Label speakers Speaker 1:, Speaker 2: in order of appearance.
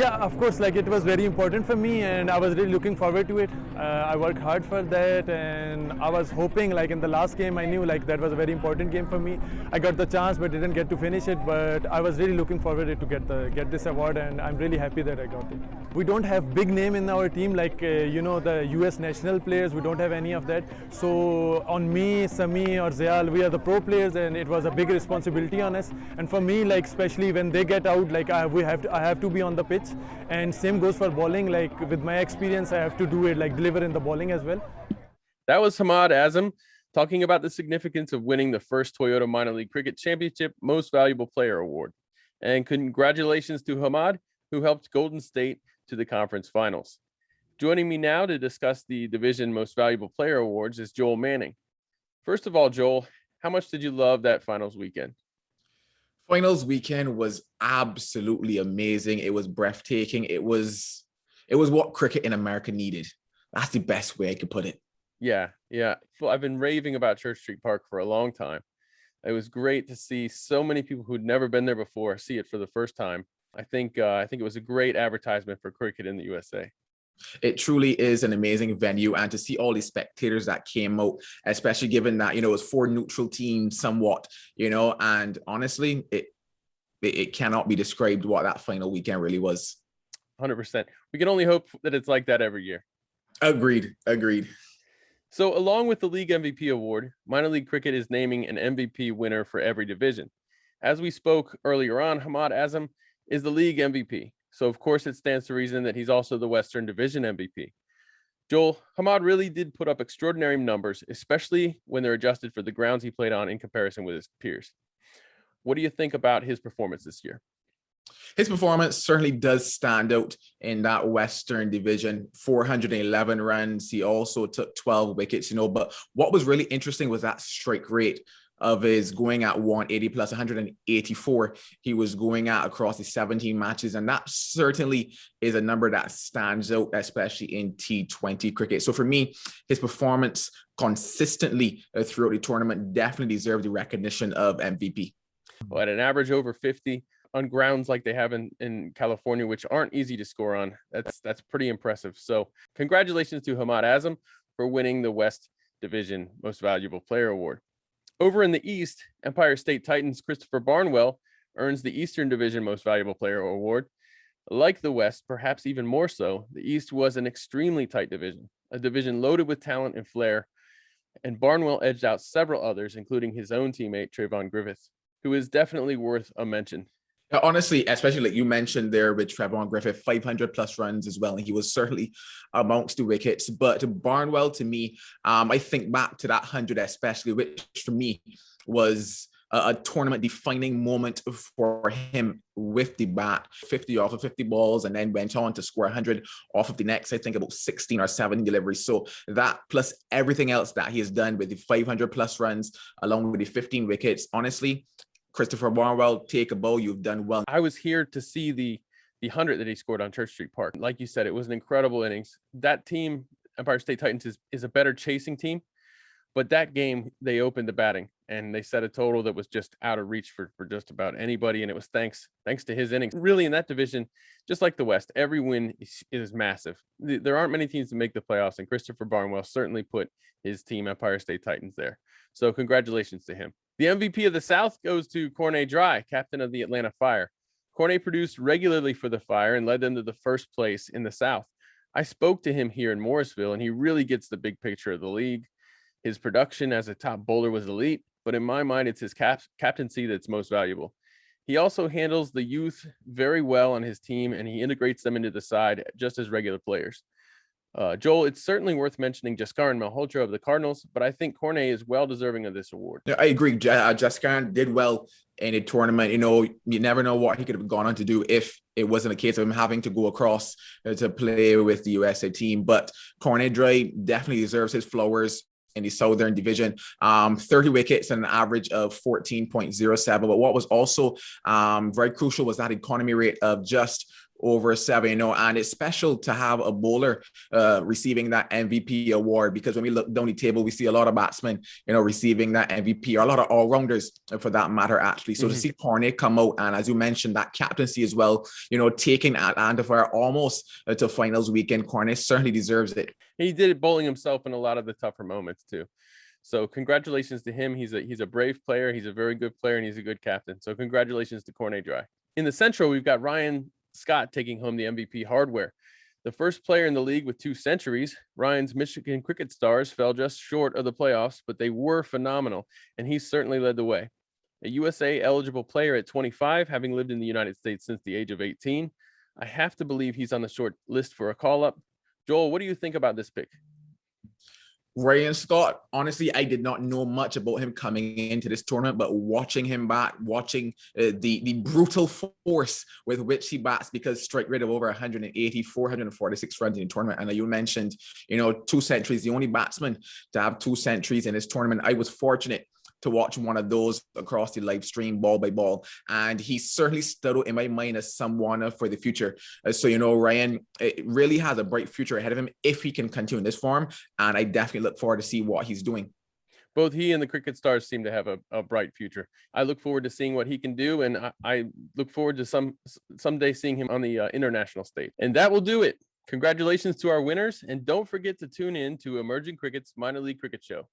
Speaker 1: Yeah, of course, like it was very important for me and I was really looking forward to it. I worked hard for that and I was hoping like in the last game I knew like that was a very important game for me. I got the chance but didn't get to finish it, but I was really looking forward to get this award and I'm really happy that I got it. We don't have big name in our team like the US national players, we don't have any of that. So on me, Sami or Zayal, we are the pro players and it was a big responsibility on us. And for me, like especially when they get out, like I have to be on the pitch. And same goes for bowling. Like with my experience, I have to do it, like deliver in the bowling as well.
Speaker 2: That was Hamad Azam talking about the significance of winning the first Toyota Minor League Cricket Championship Most Valuable Player Award. And congratulations to Hamad, who helped Golden State to the conference finals. Joining me now to discuss the Division Most Valuable Player Awards is Joel Manning. First of all, Joel, how much did you love that finals weekend?
Speaker 3: Finals weekend was absolutely amazing. It was breathtaking. It was what cricket in America needed. That's the best way I could put it.
Speaker 2: Yeah. Well, I've been raving about Church Street Park for a long time. It was great to see so many people who'd never been there before see it for the first time. I think it was a great advertisement for cricket in the USA.
Speaker 3: It truly is an amazing venue, and to see all the spectators that came out, especially given that it was four neutral teams somewhat, and honestly, it cannot be described what that final weekend really was.
Speaker 2: 100%. We can only hope that it's like that every year.
Speaker 3: Agreed.
Speaker 2: So along with the league MVP award, minor league cricket is naming an MVP winner for every division. As we spoke earlier on, Hamad Azam is the league MVP. So of course it stands to reason that he's also the Western Division MVP. Joel, Hamad really did put up extraordinary numbers, especially when they're adjusted for the grounds he played on in comparison with his peers. What do you think about his performance this year?
Speaker 3: His performance certainly does stand out in that Western Division. 411 runs. He also took 12 wickets, but what was really interesting was that strike rate of his going at 180 plus 184 he was going at across the 17 matches, and that certainly is a number that stands out, especially in T20 cricket. So for me, his performance consistently throughout the tournament definitely deserved the recognition of MVP.
Speaker 2: Well, at an average over 50 on grounds like they have in California, which aren't easy to score on, that's pretty impressive. So congratulations to Hamad Azam for winning the West Division Most Valuable Player Award. Over in the East, Empire State Titans' Christopher Barnwell earns the Eastern Division Most Valuable Player Award. Like the West, perhaps even more so, the East was an extremely tight division, a division loaded with talent and flair, and Barnwell edged out several others, including his own teammate, Trayvon Griffith, who is definitely worth a mention.
Speaker 3: Honestly, especially like you mentioned there with Trayvon Griffith, 500 plus runs as well. And he was certainly amongst the wickets. But Barnwell, to me, I think back to that 100 especially, which for me was a tournament defining moment for him with the bat. 50 off of 50 balls, and then went on to score 100 off of the next, I think about 16 or 17 deliveries. So that plus everything else that he has done with the 500 plus runs along with the 15 wickets, honestly, Christopher Barnwell, take a bow. You've done well.
Speaker 2: I was here to see the 100 that he scored on Church Street Park. Like you said, it was an incredible innings. That team, Empire State Titans, is a better chasing team. But that game, they opened the batting and they set a total that was just out of reach for just about anybody. And it was thanks to his innings. Really, in that division, just like the West, every win is massive. There aren't many teams that make the playoffs, and Christopher Barnwell certainly put his team, Empire State Titans, there. So congratulations to him. The MVP of the South goes to Corney Dry, captain of the Atlanta Fire. Corney produced regularly for the Fire and led them to the first place in the South. I spoke to him here in Morrisville, and he really gets the big picture of the league. His production as a top bowler was elite, but in my mind, it's his captaincy that's most valuable. He also handles the youth very well on his team, and he integrates them into the side just as regular players. Joel, it's certainly worth mentioning Jaskaran Malhotra of the Cardinals, but I think Corney is well deserving of this award.
Speaker 3: I agree. Jaskaran did well in a tournament. You never know what he could have gone on to do if it wasn't a case of him having to go across to play with the USA team. But Corney Dry definitely deserves his flowers in the Southern Division. 30 wickets and an average of 14.07. But what was also very crucial was that economy rate of just over 7, and it's special to have a bowler receiving that MVP award, because when we look down the table, we see a lot of batsmen, receiving that MVP, or a lot of all-rounders for that matter, actually. So to see Cornet come out, and as you mentioned, that captaincy as well, taking Atlanta Fire almost to finals weekend, Cornet certainly deserves it.
Speaker 2: He did it bowling himself in a lot of the tougher moments too. So congratulations to him. He's a brave player. He's a very good player, and he's a good captain. So congratulations to Cornet Dry. In the Central, we've got Ryan Scott taking home the MVP hardware. The first player in the league with 2 centuries. Ryan's Michigan Cricket Stars fell just short of the playoffs, but they were phenomenal, and he certainly led the way. A USA eligible player at 25, having lived in the United States since the age of 18. I have to believe he's on the short list for a call-up. Joel, what do you think about this pick?
Speaker 3: Ryan Scott, honestly, I did not know much about him coming into this tournament, but watching him bat, watching the brutal force with which he bats, because strike rate of over 180, 446 runs in the tournament. And you mentioned, 2 centuries, the only batsman to have 2 centuries in this tournament. I was fortunate to watch one of those across the live stream, ball by ball, and he certainly stood out in my mind as someone for the future. So Ryan really has a bright future ahead of him if he can continue in this form, and I definitely look forward to see what he's doing.
Speaker 2: Both he and the Cricket Stars seem to have a bright future. I look forward to seeing what he can do, and I look forward to someday seeing him on the international stage. And that will do it. Congratulations to our winners, and don't forget to tune in to Emerging Cricket's Minor League Cricket Show.